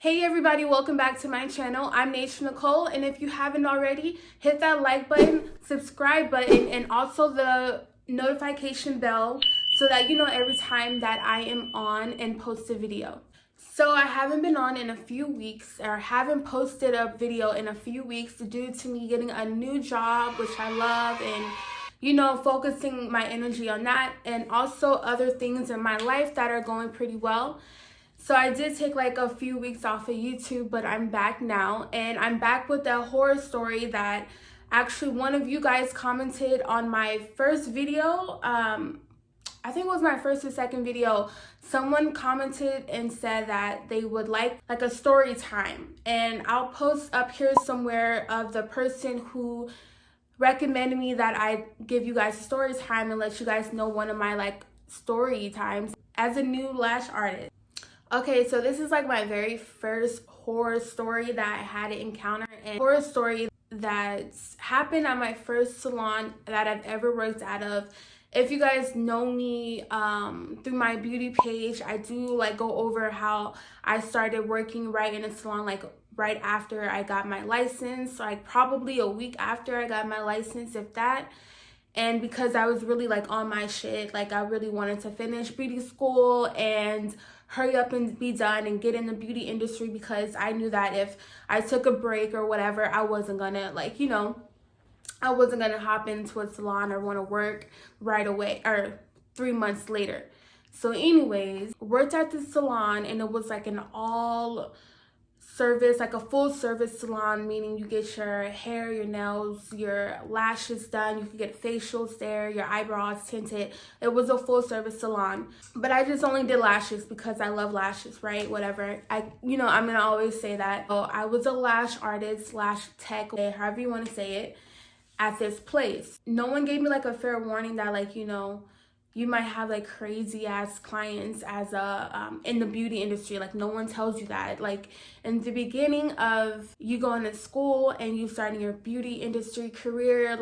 Hey everybody, welcome back to my channel. I'm Naysha Nicole, and if you haven't already, hit that like button, subscribe button, and also the notification bell so that you know every time that I am on and post a video. So I haven't been on in a few weeks, or haven't posted a video in a few weeks due to me getting a new job, which I love, and focusing my energy on that, and also other things in my life that are going pretty well. So I did take like a few weeks off of YouTube, but I'm back now, and I'm back with a horror story that actually one of you guys commented on my first video. I think it was my first or second video. Someone commented and said that they would like a story time, and I'll post up here somewhere of the person who recommended me that I give you guys a story time and let you guys know one of my story times as a new lash artist. Okay, so this is like my very first horror story that I had to encounter, and horror story that's happened at my first salon that I've ever worked out of. If you guys know me through my beauty page, I do go over how I started working right in a salon right after I got my license, probably a week after I got my license, if that. And because I was really on my shit, I really wanted to finish beauty school and hurry up and be done and get in the beauty industry, because I knew that if I took a break or whatever, I wasn't gonna I wasn't gonna hop into a salon or want to work right away or 3 months later. So anyways, worked at the salon, and it was an all service, a full service salon, meaning you get your hair, your nails, your lashes done, you could get facials there, your eyebrows tinted. It was a full service salon, but I just only did lashes because I love lashes, right? Whatever. I'm gonna always say that. So I was a lash artist, lash tech, however you want to say it, at this place. No one gave me a fair warning that you might have crazy ass clients as a in the beauty industry. No one tells you that. In the beginning of you going to school and you starting your beauty industry career,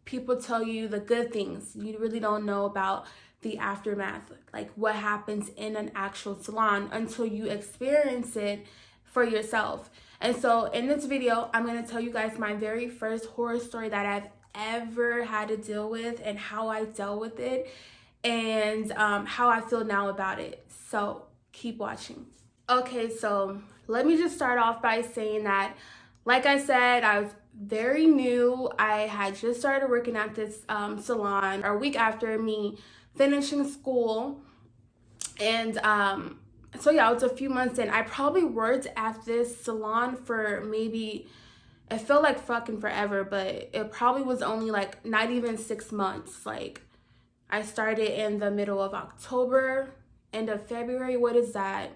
people tell you the good things. You really don't know about the aftermath, what happens in an actual salon, until you experience it for yourself. And so in this video, I'm going to tell you guys my very first horror story that I've ever had to deal with, and how I dealt with it, and how I feel now about it. So keep watching. Okay, so let me just start off by saying that, like I said, I was very new. I had just started working at this salon a week after me finishing school, and so yeah, it was a few months in. I probably worked at this salon for maybe, it felt like fucking forever, but it probably was only not even 6 months. I started in the middle of October, end of February. What is that?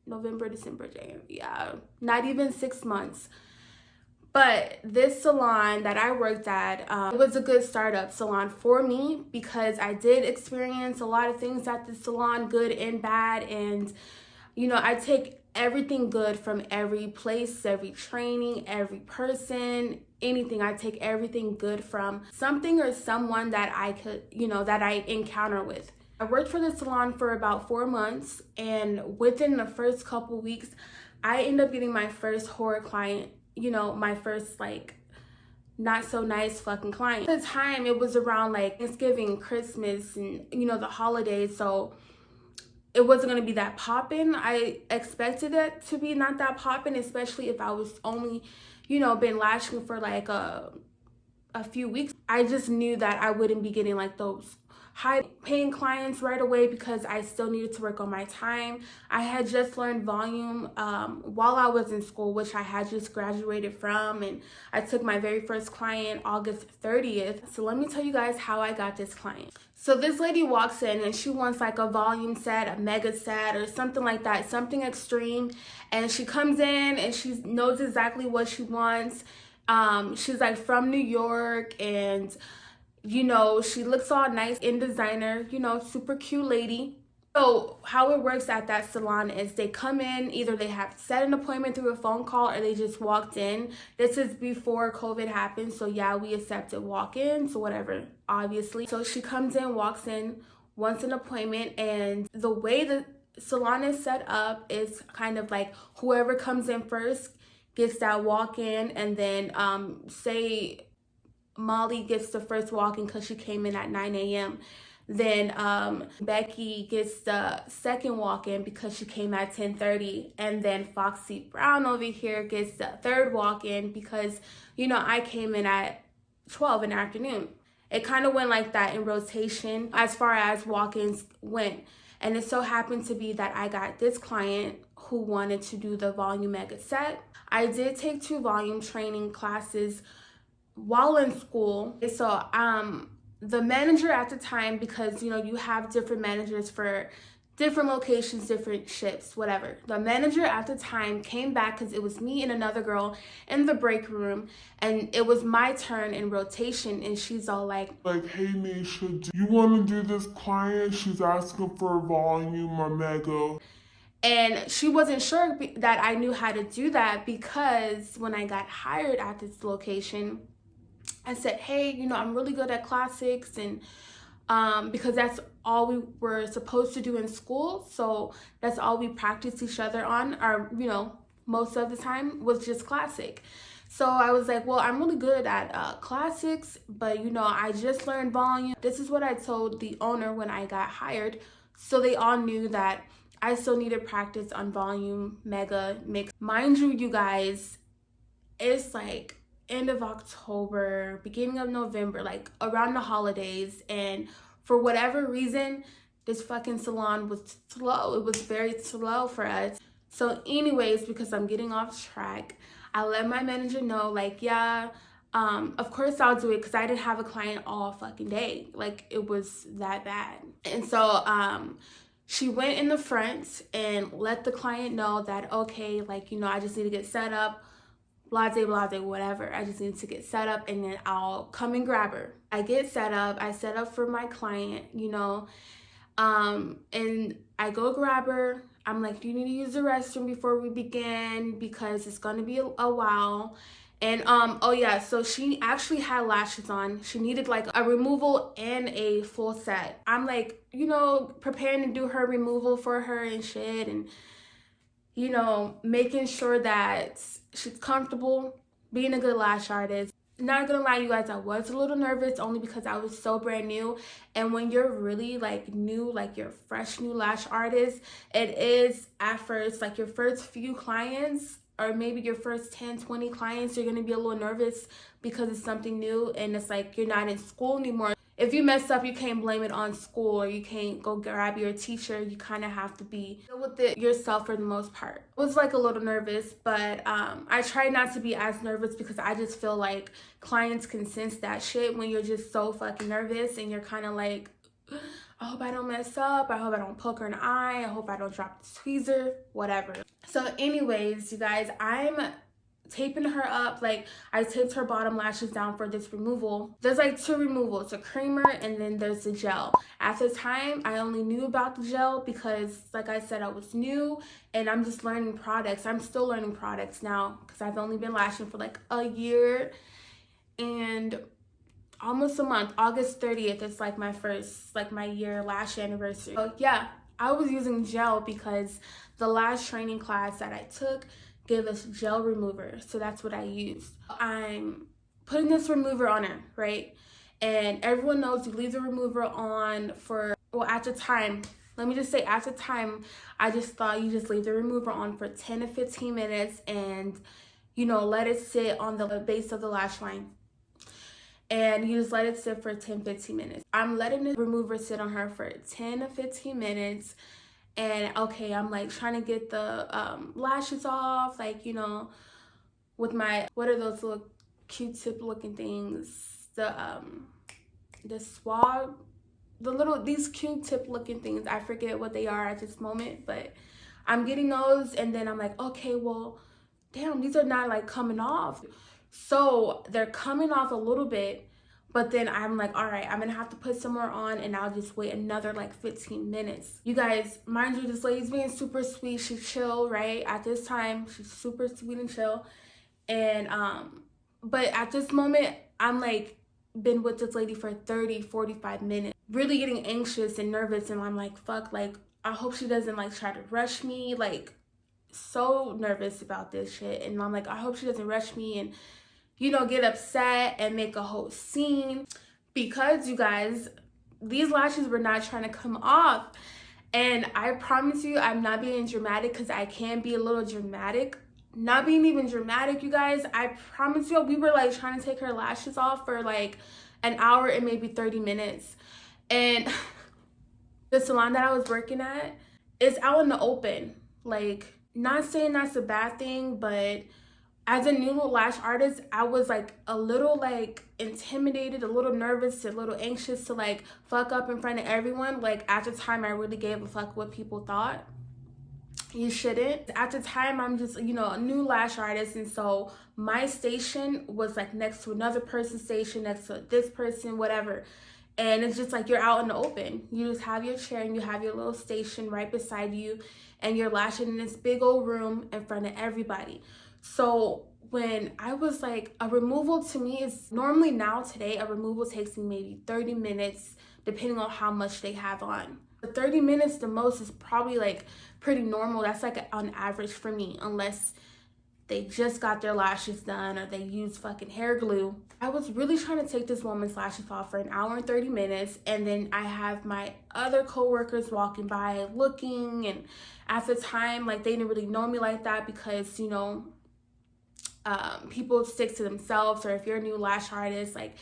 November, December, January. Yeah, not even 6 months. But this salon that I worked at, it was a good startup salon for me, because I did experience a lot of things at the salon, good and bad. And, I take everything good from every place, every training, every person, anything. I take everything good from something or someone that I could, that I encounter with. I worked for the salon for about 4 months, and within the first couple weeks, I ended up getting my first horror client, my first not so nice fucking client. At the time, it was around Thanksgiving, Christmas, and the holidays, so it wasn't going to be that poppin'. I expected it to be not that poppin', especially if I was only, been lashing for a few weeks. I just knew that I wouldn't be getting those high paying clients right away, because I still needed to work on my time. I had just learned volume while I was in school, which I had just graduated from, and I took my very first client August 30th. So let me tell you guys how I got this client. So this lady walks in, and she wants a volume set, a mega set, or something like that, something extreme. And she comes in and she knows exactly what she wants. She's from New York, and she looks all nice in designer, super cute lady. So how it works at that salon is they come in, either they have set an appointment through a phone call, or they just walked in. This is before COVID happened, so yeah, we accepted walk-ins, so whatever, obviously. So she comes in, walks in, wants an appointment, and the way that salon is set up is kind of like whoever comes in first gets that walk-in, and then say Molly gets the first walk-in because she came in at 9 a.m. Then Becky gets the second walk-in because she came at 10:30, and then Foxy Brown over here gets the third walk-in because, you know, I came in at 12 in the afternoon. It kind of went like that in rotation as far as walk-ins went. And it so happened to be that I got this client who wanted to do the volume mega set. I did take 2 volume training classes while in school. So the manager at the time, because you know you have different managers for different locations, different shifts, whatever. The manager at the time came back because it was me and another girl in the break room, and it was my turn in rotation, and she's all like, hey Naysha, do you want to do this client? She's asking for a volume or mega. And she wasn't sure that I knew how to do that, because when I got hired at this location, I said, hey, you know, I'm really good at classics, and because that's all we were supposed to do in school. So that's all we practiced each other on, or, you know, most of the time was just classic. So I was like, well, I'm really good at classics, but, you know, I just learned volume. This is what I told the owner when I got hired. So they all knew that I still needed practice on volume, mega, mix. Mind you, you guys, it's like end of October, beginning of November, like around the holidays, and for whatever reason, this fucking salon was slow. It was very slow for us. So anyways, because I'm getting off track, I let my manager know, like, yeah, of course I'll do it, because I didn't have a client all fucking day. Like, it was that bad. And so she went in the front and let the client know that, okay, like, you know, I just need to get set up, blase, blase, whatever. I just need to get set up, and then I'll come and grab her. I get set up. I set up for my client, you know, and I go grab her. I'm like, you need to use the restroom before we begin because it's going to be a while. And, oh yeah, so she actually had lashes on. She needed like a removal and a full set. I'm like, you know, preparing to do her removal for her and shit, and, you know, making sure that she's comfortable, being a good lash artist. Not gonna lie, you guys, I was a little nervous only because I was so brand new. And when you're really like new, like you're fresh new lash artist, it is at first, like your first few clients, or maybe your first 10, 20 clients, you're gonna be a little nervous because it's something new, and it's like you're not in school anymore. If you mess up, you can't blame it on school, or you can't go grab your teacher. You kind of have to deal with it yourself for the most part. I was like a little nervous, but I try not to be as nervous because I just feel like clients can sense that shit when you're just so fucking nervous, and you're kind of like, I hope I don't mess up. I hope I don't poke her in the eye. I hope I don't drop the tweezer, whatever. So anyways, you guys, I'm taping her up. Like, I taped her bottom lashes down for this removal. There's like 2 removals, a creamer and then there's the gel. At the time, I only knew about the gel because, like I said, I was new and I'm just learning products. I'm still learning products now because I've only been lashing for like a year and almost a month. August 30th is like my first, like my year lash anniversary. So yeah, I was using gel because the last training class that I took gave us gel remover, so that's what I used. I'm putting this remover on her, right? And everyone knows you leave the remover on for, well, at the time, let me just say, at the time, I just thought you just leave the remover on for 10 to 15 minutes and, you know, let it sit on the base of the lash line. And you just let it sit for 10, 15 minutes. I'm letting the remover sit on her for 10 to 15 minutes. And okay, I'm like trying to get the lashes off, like, you know, with my, what are those little Q-tip looking things? The swab, these Q-tip looking things. I forget what they are at this moment, but I'm getting those. And then I'm like, okay, well, damn, these are not like coming off. So they're coming off a little bit. But then I'm like, all right, I'm gonna have to put some more on, and I'll just wait another like 15 minutes. You guys, mind you, this lady's being super sweet. She's chill, right? At this time, she's super sweet and chill. And but at this moment, I'm like been with this lady for 30, 45 minutes, really getting anxious and nervous. And I'm like, fuck, like I hope she doesn't like try to rush me. Like, so nervous about this shit. And I'm like, I hope she doesn't rush me and, you know, get upset and make a whole scene. Because, you guys, these lashes were not trying to come off. And I promise you, I'm not being dramatic, because I can be a little dramatic. Not being even dramatic, you guys. I promise you, we were like trying to take her lashes off for like an hour and maybe 30 minutes. And the salon that I was working at is out in the open. Like, not saying that's a bad thing, but as a new lash artist, I was like a little like intimidated, a little nervous, a little anxious to like fuck up in front of everyone. Like, at the time, I really gave a fuck what people thought. You shouldn't. At the time, I'm just, you know, a new lash artist, and so my station was like next to another person's station, next to this person, whatever. And it's just like you're out in the open. You just have your chair and you have your little station right beside you, and you're lashing in this big old room in front of everybody. So when I was like, a removal to me is normally, now today, a removal takes me maybe 30 minutes, depending on how much they have on. The 30 minutes the most is probably like pretty normal. That's like on average for me, unless they just got their lashes done or they use fucking hair glue. I was really trying to take this woman's lashes off for an hour and 30 minutes. And then I have my other coworkers walking by looking. And at the time, like, they didn't really know me like that, because, you know, people stick to themselves. Or if you're a new lash artist, like,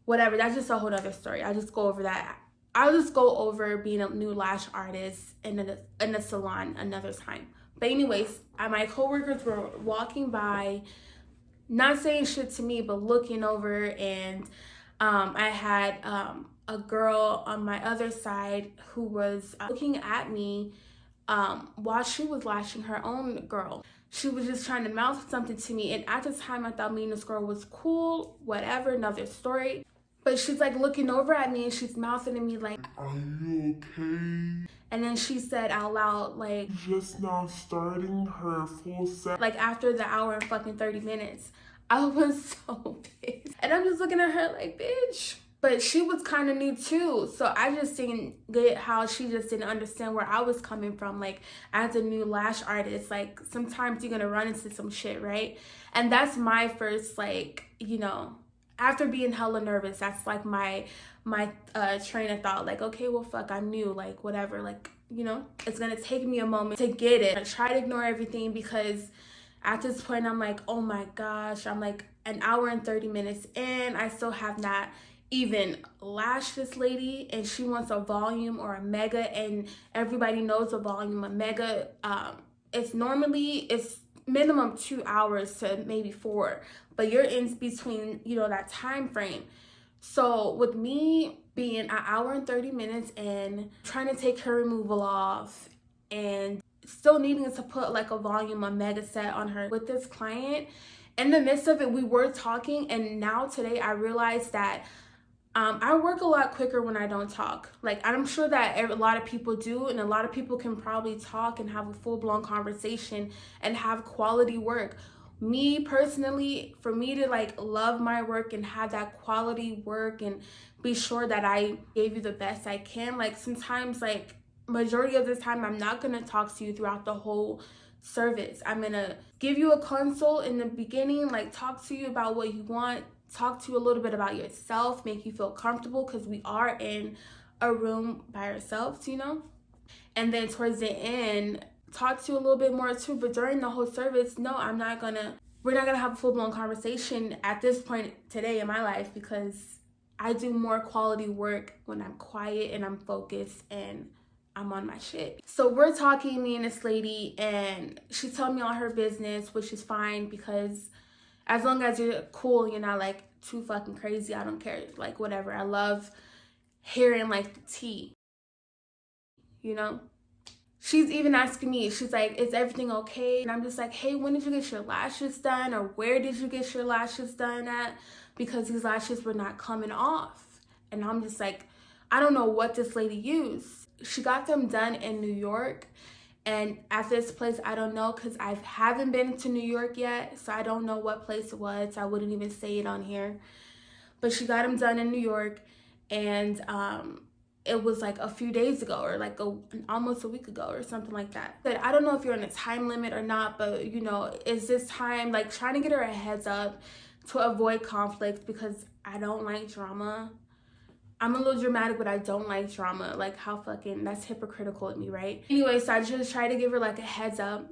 whatever, that's just a whole other story. I'll just go over that. I'll just go over being a new lash artist in a salon another time. But anyways, my coworkers were walking by, not saying shit to me, but looking over. And I had a girl on my other side who was looking at me while she was lashing her own girl. She was just trying to mouth something to me. And at the time, I thought me and this girl was cool, whatever, another story. But she's like looking over at me and she's mouthing at me like, "Are you okay?" And then she said out loud, like, "Just now starting her full set." Like, after the hour and fucking 30 minutes. I was so pissed. And I'm just looking at her like, bitch. But she was kind of new too. So I just didn't get how she just didn't understand where I was coming from. Like, as a new lash artist, like, sometimes you're going to run into some shit, right? And that's my first, like, you know, after being hella nervous, that's like my train of thought. Like, okay, well, fuck, I'm new, like, whatever, like, you know, it's gonna take me a moment to get it. I try to ignore everything, because at this point, I'm like, oh my gosh, I'm like an hour and 30 minutes in, I still have not even lashed this lady, and she wants a volume or a mega. And everybody knows a volume, a mega, it's minimum 2 hours to maybe 4, but you're in between, you know, that time frame. So with me being an hour and 30 minutes in, trying to take her removal off, and still needing to put like a volume, a mega set on her with this client, in the midst of it, we were talking. And now today, I realized that I work a lot quicker when I don't talk. Like, I'm sure that a lot of people do, and a lot of people can probably talk and have a full-blown conversation and have quality work. Me personally, for me to like love my work and have that quality work and be sure that I gave you the best I can, like, sometimes, like, majority of the time, I'm not gonna talk to you throughout the whole service. I'm gonna give you a consult in the beginning, like, talk to you about what you want, talk to you a little bit about yourself, make you feel comfortable, because we are in a room by ourselves, you know. And then towards the end, talk to you a little bit more too. But during the whole service, no, we're not gonna have a full-blown conversation at this point today in my life, because I do more quality work when I'm quiet and I'm focused and I'm on my shit. So we're talking, me and this lady, and she told me all her business, which is fine, because as long as you're cool, you're not like too fucking crazy, I don't care. Like, whatever. I love hearing like the tea, you know? She's even asking me, she's like, is everything okay? And I'm just like, hey, when did you get your lashes done? Or where did you get your lashes done at? Because these lashes were not coming off. And I'm just like, I don't know what this lady used. She got them done in New York. And at this place, I don't know, because I haven't been to New York yet. So I don't know what place it was. I wouldn't even say it on here. But she got them done in New York. And it was like a few days ago or like almost a week ago or something like that. But I don't know if you're on a time limit or not, but you know, is this time, like trying to get her a heads up to avoid conflict, because I don't like drama. I'm a little dramatic, but I don't like drama. Like, how fucking, that's hypocritical of me, right? Anyway, so I just try to give her like a heads up,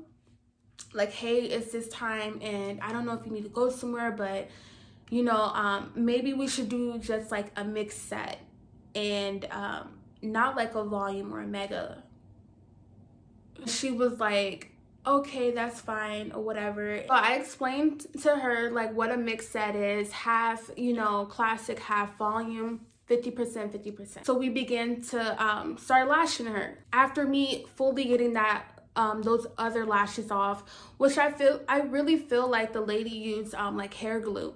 like, hey, it's this time and I don't know if you need to go somewhere, but you know, maybe we should do just like a mixed set, and not like a volume or a mega. She was like, okay, that's fine or whatever. So I explained to her like what a mixed set is: half, you know, classic, half volume, 50%, 50%. So we began to start lashing her. After me fully getting that those other lashes off, which I really feel like the lady used like hair glue,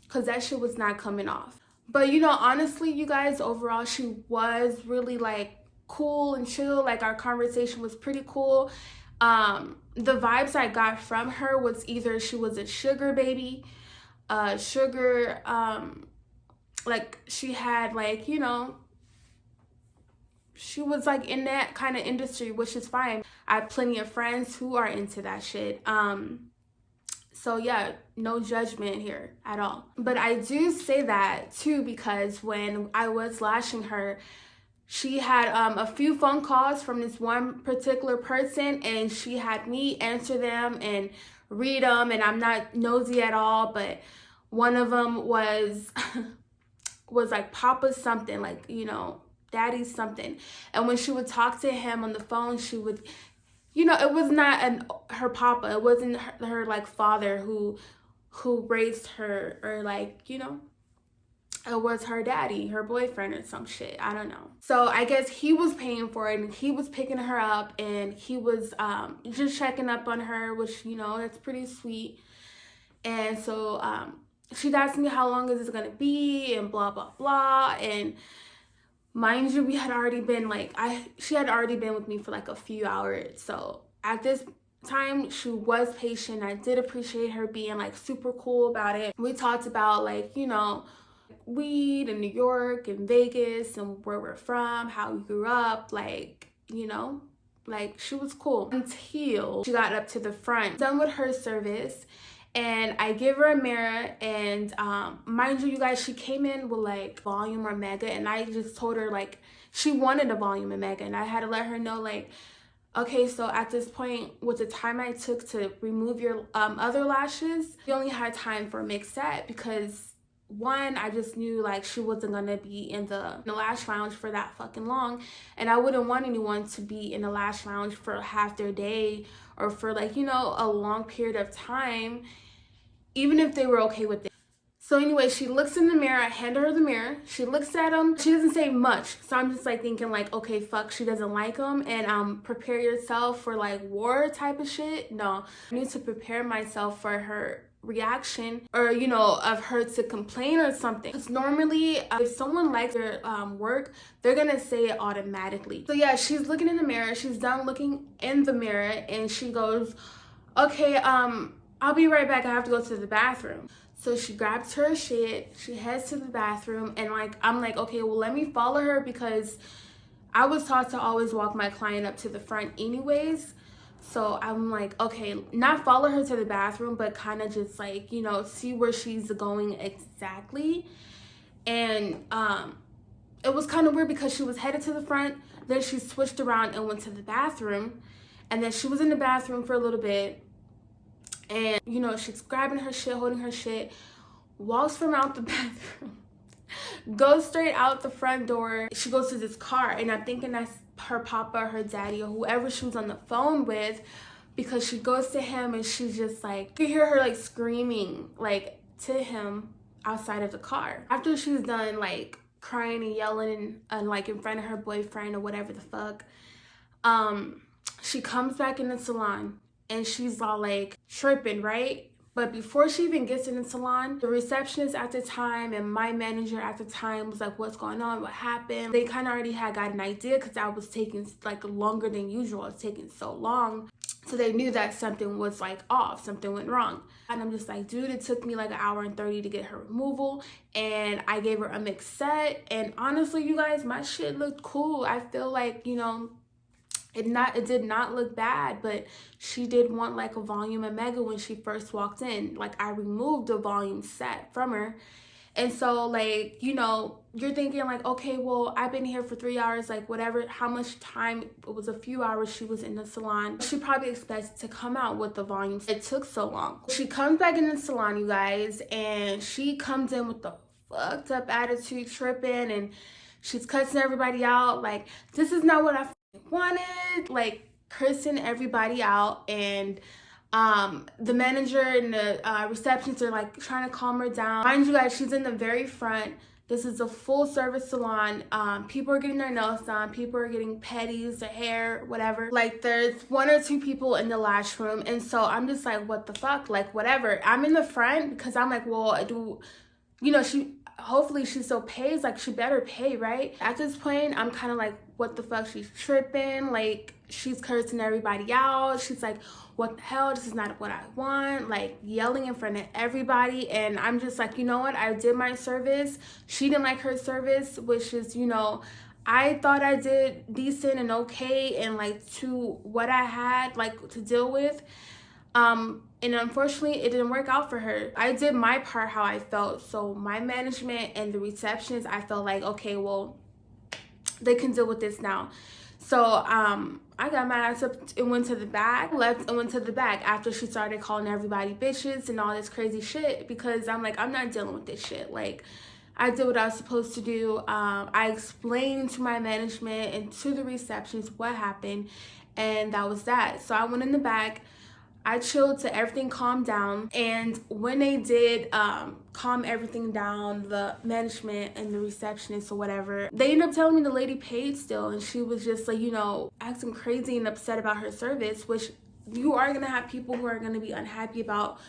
because that shit was not coming off. But you know, honestly, you guys, overall she was really like cool and chill. Like, our conversation was pretty cool. The vibes I got from her was either she was a sugar baby, like she had like, you know, she was like in that kind of industry, which is fine. I have plenty of friends who are into that shit. So yeah, no judgment here at all. But I do say that too because when I was lashing her, she had a few phone calls from this one particular person, and she had me answer them and read them, and I'm not nosy at all, but one of them was was like Papa something, like, you know, Daddy something. And when she would talk to him on the phone, she would, you know, it was not her papa, it wasn't her like father who raised her, or like, you know, it was her daddy, her boyfriend or some shit, I don't know. So I guess he was paying for it, and he was picking her up, and he was just checking up on her, which, you know, that's pretty sweet. And so she'd asked me, how long is this gonna be, and blah blah blah. And mind you, we had already been like, she had already been with me for like a few hours. So at this time, she was patient. I did appreciate her being like super cool about it. We talked about like, you know, weed in New York and Vegas and where we're from, how we grew up, like, you know, like she was cool until she got up to the front, done with her service. And I give her a mirror, and mind you, you guys, she came in with like volume or mega, and I just told her like she wanted a volume and mega, and I had to let her know like, okay, so at this point, with the time I took to remove your other lashes, you only had time for a mixed set, because one, I just knew like she wasn't gonna be in the lash lounge for that fucking long, and I wouldn't want anyone to be in the lash lounge for half their day or for like, you know, a long period of time, even if they were okay with it. So anyway, she looks in the mirror, I hand her the mirror, she looks at him, she doesn't say much, so I'm just like thinking like, okay, fuck, she doesn't like him, and prepare yourself for like war type of shit. No, I need to prepare myself for her reaction, or, you know, of her to complain or something, because normally if someone likes their work, they're gonna say it automatically. So yeah, she's looking in the mirror, she's done looking in the mirror, and she goes, okay, I'll be right back, I have to go to the bathroom. So she grabs her shit, she heads to the bathroom, and like, I'm like, okay, well, let me follow her, because I was taught to always walk my client up to the front anyways. So I'm like, okay, not follow her to the bathroom, but kind of just like, you know, see where she's going exactly. And it was kind of weird because she was headed to the front, then she switched around and went to the bathroom, and then she was in the bathroom for a little bit, and, you know, she's grabbing her shit, holding her shit, walks from out the bathroom, goes straight out the front door. She goes to this car, and I'm thinking that's her papa, her daddy, or whoever she was on the phone with, because she goes to him and she's just like, you hear her like screaming like to him outside of the car. After she's done like crying and yelling and like in front of her boyfriend or whatever the fuck, she comes back in the salon, and she's all like tripping, right? But before she even gets in the salon, the receptionist at the time and my manager at the time was like, what's going on? What happened? They kind of already had got an idea, because I was taking like longer than usual. It's taking so long. So they knew that something was like off, something went wrong. And I'm just like, dude, it took me like an hour and 30 to get her removal, and I gave her a mixed set. And honestly, you guys, my shit looked cool. I feel like, you know, it did not look bad, but she did want like a volume and mega when she first walked in. Like, I removed the volume set from her. And so, like, you know, you're thinking like, okay, well, I've been here for 3 hours, like whatever, how much time, it was a few hours she was in the salon. She probably expected to come out with the volume. It took so long. She comes back in the salon, you guys, and she comes in with the fucked up attitude, tripping, and she's cussing everybody out. Like, this is not what I wanted, like cursing everybody out. And the manager and the receptionist are like trying to calm her down. Mind you guys, she's in the very front. This is a full service salon. People are getting their nails done. People are getting pedis, their hair, whatever. Like, there's 1 or 2 people in the lash room. And so I'm just like, what the fuck? Like, whatever. I'm in the front because I'm like, well, you know, hopefully she still pays. Like, she better pay, right? At this point, I'm kind of like, what the fuck? She's tripping. Like, she's cursing everybody out. She's like, what the hell? This is not what I want. Like, yelling in front of everybody. And I'm just like, you know what? I did my service. She didn't like her service, which is, you know, I thought I did decent and okay, and like to what I had like to deal with. And unfortunately, it didn't work out for her. I did my part how I felt. So my management and the receptionist, I felt like, okay, well, they can deal with this now. So I got my ass up and went to the back, left and went to the back after she started calling everybody bitches and all this crazy shit, because I'm like, I'm not dealing with this shit. Like, I did what I was supposed to do. I explained to my management and to the receptionist what happened, and that was that. So I went in the back. I chilled till everything calmed down. And when they did calm everything down, the management and the receptionist or whatever, they ended up telling me the lady paid still. And she was just like, you know, acting crazy and upset about her service, which you are going to have people who are going to be unhappy about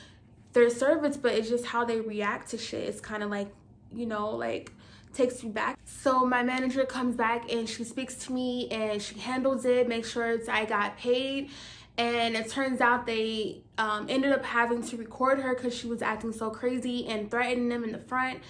their service, but it's just how they react to shit. It's kind of like, you know, like, takes you back. So my manager comes back and she speaks to me and she handles it, makes sure I got paid. And it turns out they ended up having to record her because she was acting so crazy and threatening them in the front.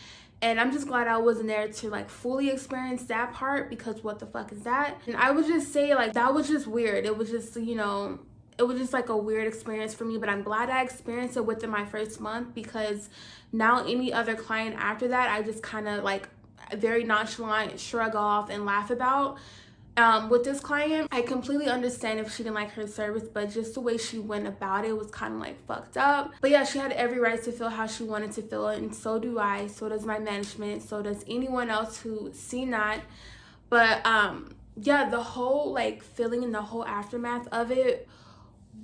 And I'm just glad I wasn't there to like fully experience that part, because what the fuck is that? And I would just say, like, that was just weird. It was just, you know, it was just like a weird experience for me. But I'm glad I experienced it within my first month, because now any other client after that, I just kind of like very nonchalant shrug off and laugh about. With this client, I completely understand if she didn't like her service, but just the way she went about it was kind of like fucked up. But yeah, she had every right to feel how she wanted to feel, and so do I, so does my management, so does anyone else who's seen that. But yeah, the whole like feeling and the whole aftermath of it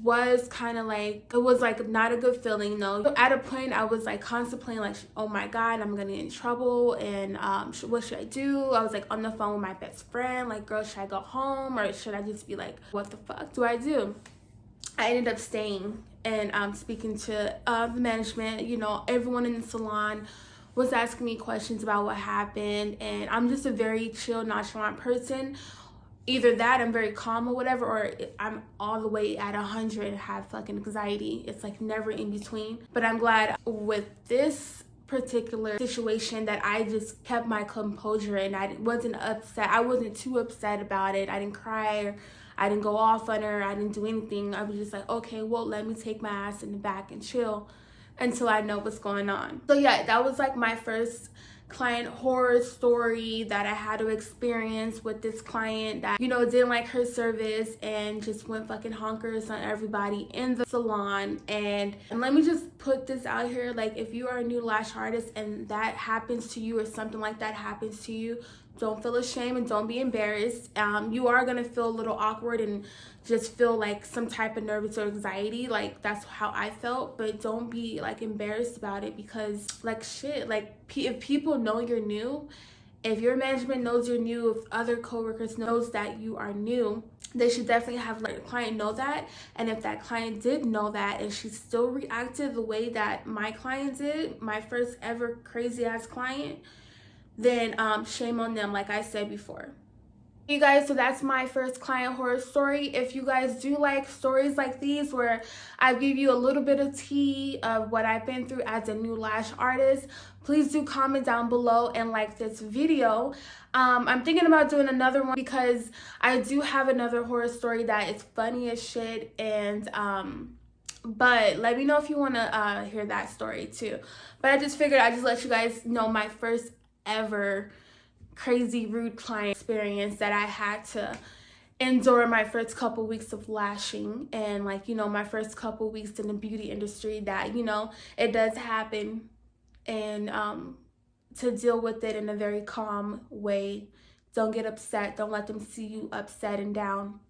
was kind of like, it was like not a good feeling, though. At a point I was like contemplating like, oh my god, I'm gonna get in trouble, and what should I do? I was like on the phone with my best friend, like, girl, should I go home or should I just be like, what the fuck do I do? I ended up staying and speaking to the management. You know, everyone in the salon was asking me questions about what happened, and I'm just a very chill, nonchalant person. Either that, I'm very calm or whatever, or I'm all the way at 100 and have fucking anxiety. It's like never in between. But I'm glad with this particular situation that I just kept my composure and I wasn't upset. I wasn't too upset about it. I didn't cry, or I didn't go off on her. I didn't do anything. I was just like, okay, well, let me take my ass in the back and chill until I know what's going on. So yeah, that was like my first client horror story that I had to experience with this client that, you know, didn't like her service and just went fucking honkers on everybody in the salon. And let me just put this out here, like, if you are a new lash artist and that happens to you or something like that happens to you, don't feel ashamed and don't be embarrassed. You are gonna feel a little awkward and just feel like some type of nervous or anxiety. Like, that's how I felt, but don't be like embarrassed about it, because like shit, like if people know you're new, if your management knows you're new, if other coworkers knows that you are new, they should definitely have let the client know that. And if that client did know that and she still reacted the way that my client did, my first ever crazy ass client, then shame on them, like I said before. You guys, so that's my first client horror story. If you guys do like stories like these where I give you a little bit of tea of what I've been through as a new lash artist, please do comment down below and like this video. I'm thinking about doing another one because I do have another horror story that is funny as shit, and but let me know if you want to hear that story too. But I just figured I'd just let you guys know my first ever crazy rude client experience that I had to endure my first couple weeks of lashing, and like, you know, my first couple weeks in the beauty industry, that, you know, it does happen, and to deal with it in a very calm way. Don't get upset. Don't let them see you upset and down.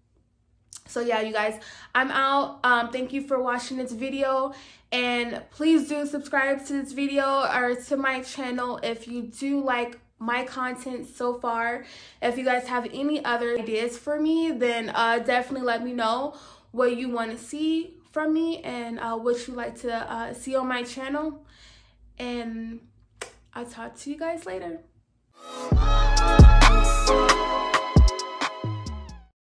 So yeah, you guys, I'm out. Thank you for watching this video, and please do subscribe to this video or to my channel if you do like my content so far. If you guys have any other ideas for me, then definitely let me know what you want to see from me and what you like to see on my channel. And I'll talk to you guys later.